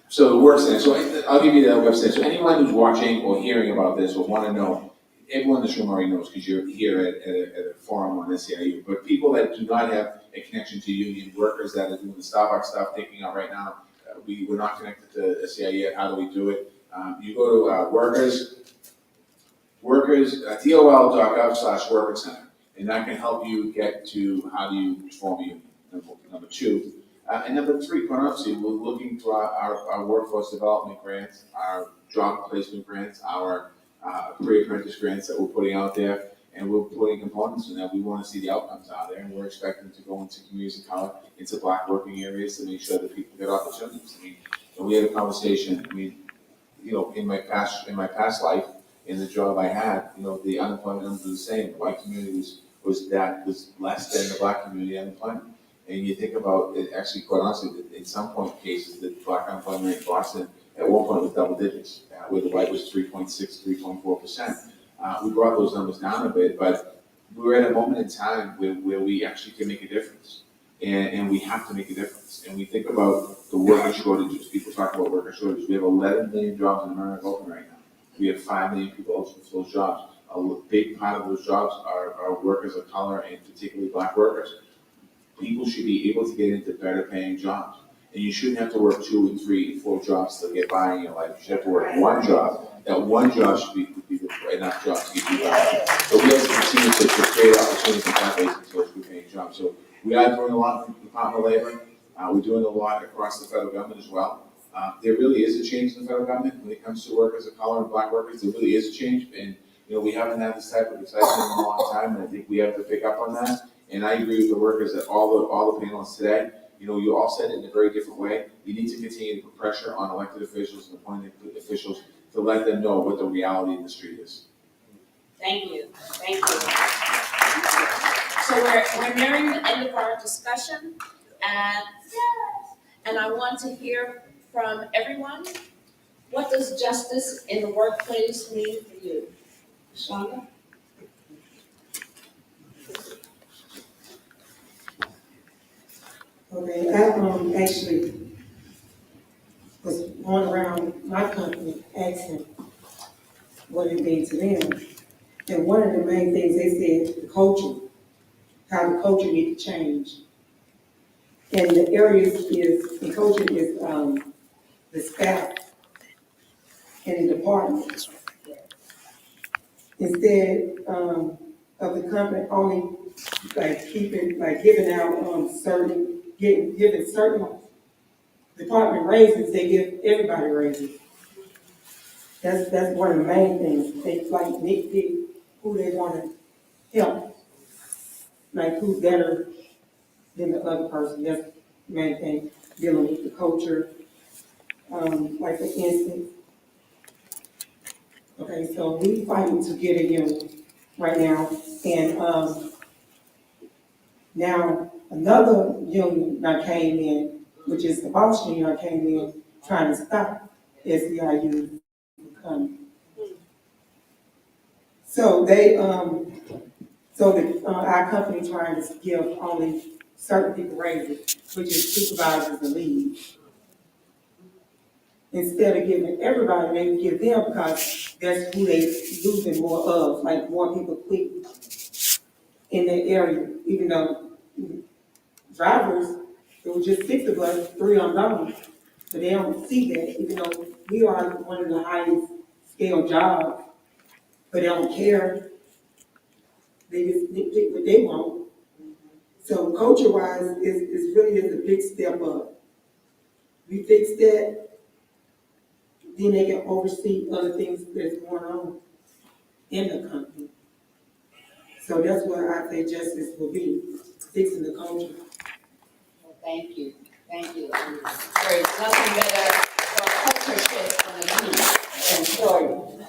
[SPEAKER 2] So the work center, so I'll give you that website, so anyone who's watching or hearing about this or wanna know, everyone in this room already knows, because you're here at a forum on SEIU, but people that do not have a connection to union, workers that are doing the Starbucks stuff, taking out right now, we're not connected to SEIU yet, how do we do it? You go to, DOL.gov/worker center, and that can help you get to how do you form a union, number two. And number three, quite honestly, we're looking for our workforce development grants, our job placement grants, our pre-apprentice grants that we're putting out there, and we're putting components in that. We want to see the outcomes out there, and we're expecting to go into communities of color, into black working areas to make sure that people get opportunities. I mean, we had a conversation, in my past life, in the job I had, the unemployment numbers were the same. The white community was less than the black community unemployment. And you think about it, actually, quite honestly, in some cases, the black unemployment rate in Boston at one point was double digits, where the white was 3.6, 3.4%. We brought those numbers down a bit, but we're at a moment in time where we actually can make a difference. And we have to make a difference. And we think about the worker shortages. People talk about worker shortages. We have 11 million jobs in America open right now. We have 5 million people open for those jobs. A big part of those jobs are workers of color, and particularly black workers. People should be able to get into better paying jobs. And you shouldn't have to work 2 and 3 and 4 jobs to get by in your life. You should have to work one job. That one job should be enough jobs to get you by. But we have to continue to create opportunities and pathways into those good paying jobs. So we are doing a lot in the Department of Labor. We're doing a lot across the federal government as well. There really is a change in the federal government when it comes to workers of color and black workers. There really is a change. And we haven't had this type of excitement in a long time, and I think we have to pick up on that. And I agree with the workers that all the panelists today, you all said it in a very different way. You need to continue to put pressure on elected officials and appointed officials to let them know what the reality in the street is.
[SPEAKER 1] Thank you. So we're nearing the end of our discussion, and I want to hear from everyone. What does justice in the workplace mean for you? Shonda?
[SPEAKER 3] Okay, I actually was going around my company asking what it means to them. And one of the main things they said, the culture, how the culture needs to change. And the culture is the staff and the department. Instead of the company only giving out giving certain department raises, they give everybody raises. That's one of the main things. They nitpick who they want to help, like who's better than the other person. That's the main thing. Dealing with the culture, like for instance. Okay, so we fighting to get a union right now, and now another union that came in, which is the Walsh union, came in trying to stop SEIU from coming. So our company trying to give only certain people raises, which is supervisors and leads. Instead of giving everybody, they give them because that's who they losing more of, like more people quit in that area, even though drivers, it was just 6 of us, 3 on down. But they don't see that, even though we are one of the highest scale jobs, but they don't care. They just pick what they want. So culture-wise, is really is a big step up. We fix that, then they can oversee other things that's going on in the company. So that's what I say justice will be, fixing the culture.
[SPEAKER 1] Well, thank you. There is nothing better for a culture shift than a employee.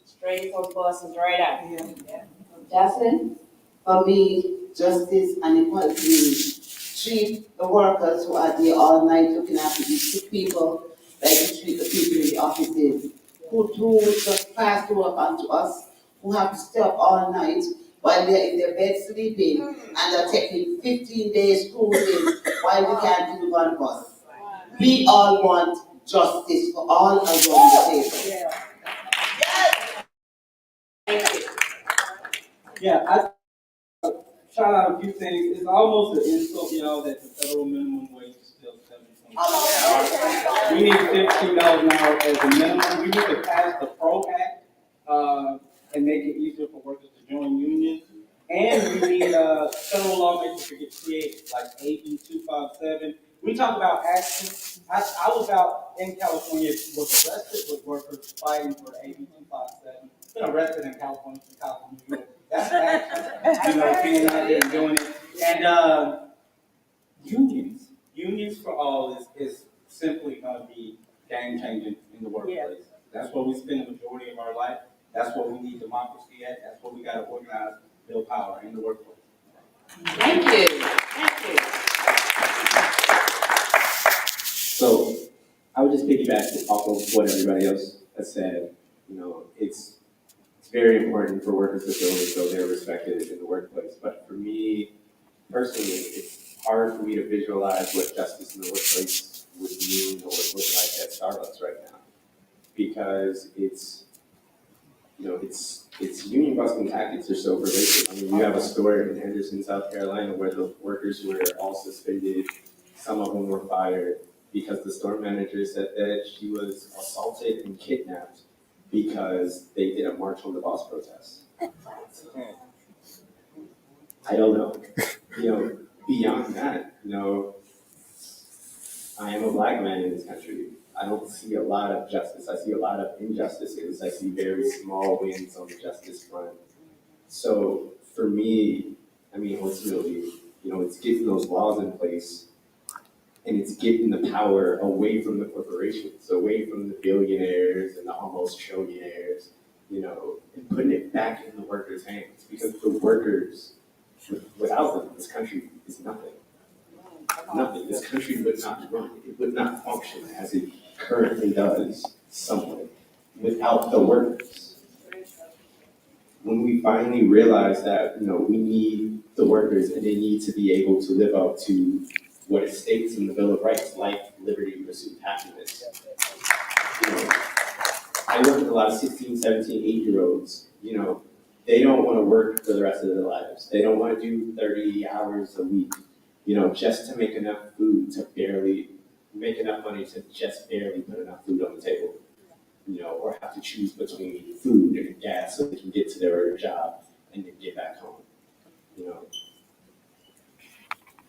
[SPEAKER 1] Straight from Boston, right out.
[SPEAKER 3] Yeah.
[SPEAKER 1] Jocelyn?
[SPEAKER 4] For me, justice and equality means treat the workers who are there all night looking after these sick people like we treat the people in the offices who just pass the work on to us, who have to stay up all night while they're in their bed sleeping and they're taking 15 days cruising while we can't do one bus. we all want justice for all around the table.
[SPEAKER 5] Yeah, I shout out a few things. It's almost an insult, y'all, that the federal minimum wage is still $7.20. We need $15 an hour as a minimum. We need to pass the PRO Act, and make it easier for workers to join unions. And we need, federal lawmakers to get creative, like AB 257. We talk about action. I was out in California, was arrested with workers fighting for AB 257. Been arrested in California, Chicago, New York. That's action. Being out there and doing it. And unions for all is simply going to be game changing in the workplace. Yeah. That's where we spend the majority of our life. That's what we need democracy at. That's what we got to organize, build power in the workplace.
[SPEAKER 1] Thank you. Thank you.
[SPEAKER 6] So I would just piggyback off of what everybody else has said. It's very important for workers to feel as though they're respected in the workplace. But for me, personally, it's hard for me to visualize what justice in the workplace would mean or would look like at Starbucks right now. Because it's union busting tactics are so pervasive. I mean, you have a store in Henderson, South Carolina, where the workers were all suspended. Some of them were fired because the store manager said that she was assaulted and kidnapped because they did a march on the boss protest. I don't know. Beyond that, I am a black man in this country. I don't see a lot of justice. I see a lot of injustices. I see very small wins on the justice front. So for me, ultimately, it's getting those laws in place, and it's getting the power away from the corporations, away from the billionaires and the almost trillionaires, and putting it back in the workers' hands. Because the workers, without them, this country is nothing. Nothing. This country would not run. It would not function as it currently does somewhere without the workers. When we finally realize that, we need the workers and they need to be able to live up to what it states in the Bill of Rights, life, liberty, pursuit, happiness. I work with a lot of 16, 17, 8-year-olds. They don't want to work for the rest of their lives. They don't want to do 30 hours a week, just to make enough food to barely make enough money to just barely put enough food on the table, or have to choose between food and gas so they can get to their job and then get back home.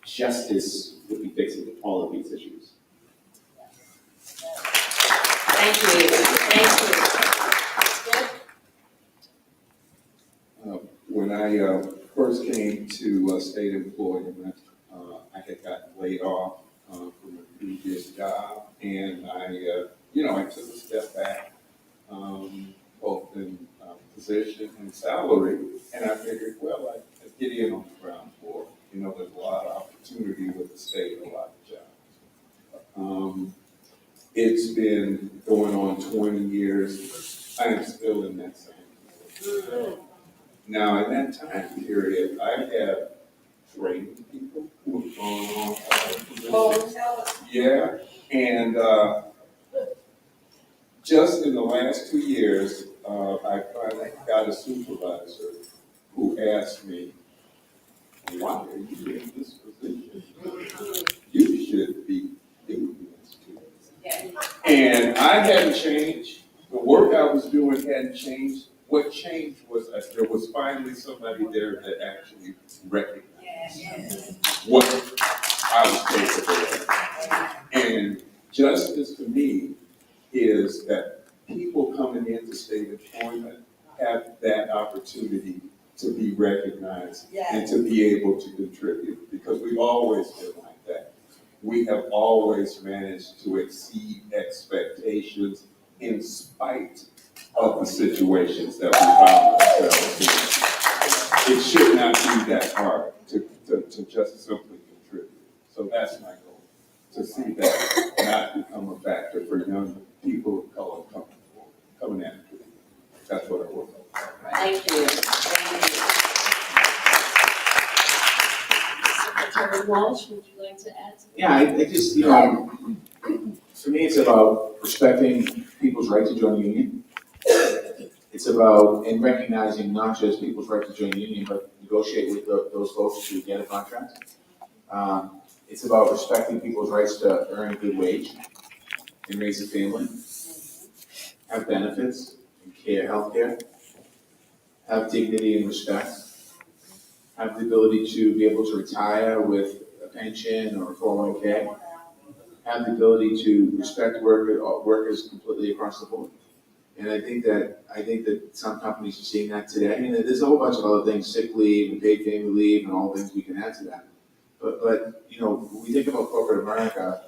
[SPEAKER 6] Justice would be fixing all of these issues.
[SPEAKER 1] Thank you. Thank you.
[SPEAKER 7] When I first came to state employment, I had gotten laid off from a previous job, and I took a step back, both in position and salary, and I figured, well, I'd get in on the ground floor. There's a lot of opportunity with the state, a lot of jobs. It's been going on 20 years. I am still in that same position. Now, in that time period, I have trained people who have gone on. Yeah, and just in the last 2 years, I finally got a supervisor who asked me, why are you in this position? You should be doing this too. And I hadn't changed. The work I was doing hadn't changed. What changed was there was finally somebody there that actually recognized what I was capable of. And justice to me is that people coming into state employment have that opportunity to be recognized and to be able to contribute, because we've always been like that. We have always managed to exceed expectations in spite of the situations that we found ourselves in. It should not be that hard to just simply contribute. So that's my goal, to see that not become a factor for young people of color coming after me. That's what I work on.
[SPEAKER 1] Thank you. Thank you. Secretary Walsh, would you like to add to that?
[SPEAKER 2] Yeah, I just, for me, it's about respecting people's right to join a union. It's about, and recognizing not just people's right to join a union, but negotiate with those folks to get a contract. It's about respecting people's rights to earn a good wage and raise a family, have benefits, and healthcare, have dignity and respect, have the ability to be able to retire with a pension or a 401k, have the ability to respect workers completely across the board. And I think that some companies are seeing that today. I mean, there's a whole bunch of other things, sick leave and paid family leave and all the things we can add to that. But when we think about corporate America,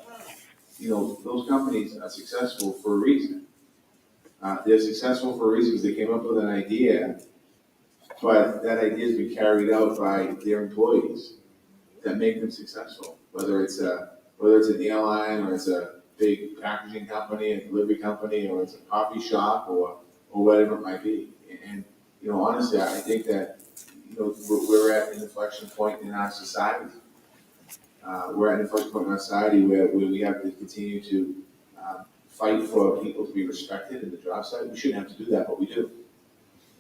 [SPEAKER 2] those companies are successful for a reason. They're successful for a reason because they came up with an idea, but that idea has been carried out by their employees that make them successful. Whether it's an airline or it's a big packaging company, a delivery company, or it's a coffee shop or whatever it might be. And honestly, I think that we're at an inflection point in our society. We're at an inflection point in our society where we have to continue to fight for people to be respected in the job site. We shouldn't have to do that, but we do.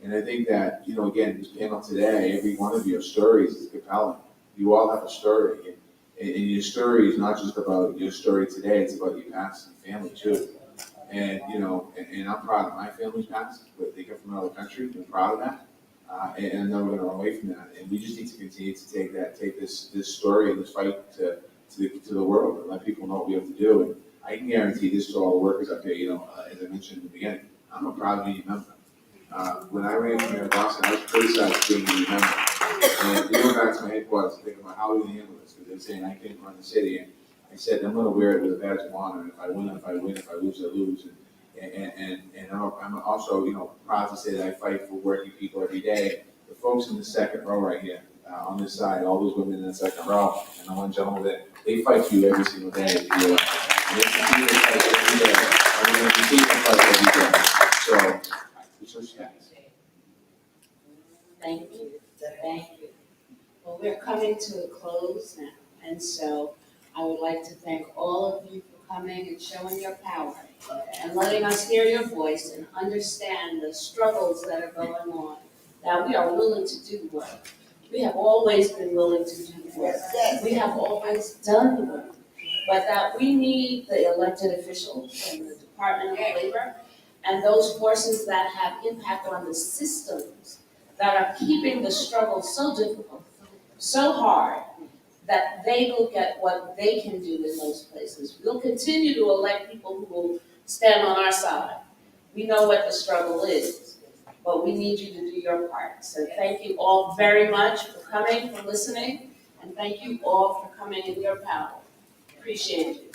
[SPEAKER 2] And I think that, again, this panel today, every one of your stories is compelling. You all have a story. And your story is not just about your story today, it's about your past and family too. And, and I'm proud of my family's past, but they come from another country, I'm proud of that. And I'm never gonna run away from that. And we just need to continue to take this story and this fight to the world and let people know what we have to do. And I can guarantee this to all the workers up here, as I mentioned in the beginning, I'm a proud union member. When I ran for mayor of Boston, I was criticized for being a union member. And we went back to my headquarters thinking about how we can handle this, because they're saying I can't run the city. And I said, I'm gonna wear it with a badge of honor, and if I win, I win, if I lose, I lose. And I'm also, proud to say that I fight for working people every day. The folks in the second row right here, on this side, all those women in the second row, and the one gentleman there, they fight for you every single day. And they continue to fight every day. And we're gonna continue to fight every day. So, it's respect.
[SPEAKER 1] Thank you. Thank you. Well, we're coming to a close now, and so I would like to thank all of you for coming and showing your power and letting us hear your voice and understand the struggles that are going on, that we are willing to do work. We have always been willing to do work. We have always done work, but that we need the elected officials and the Department of Labor and those forces that have impact on the systems that are keeping the struggle so difficult, so hard, that they look at what they can do in those places. We'll continue to elect people who will stand on our side. We know what the struggle is, but we need you to do your part. So thank you all very much for coming, for listening, and thank you all for coming in your power. Appreciate you.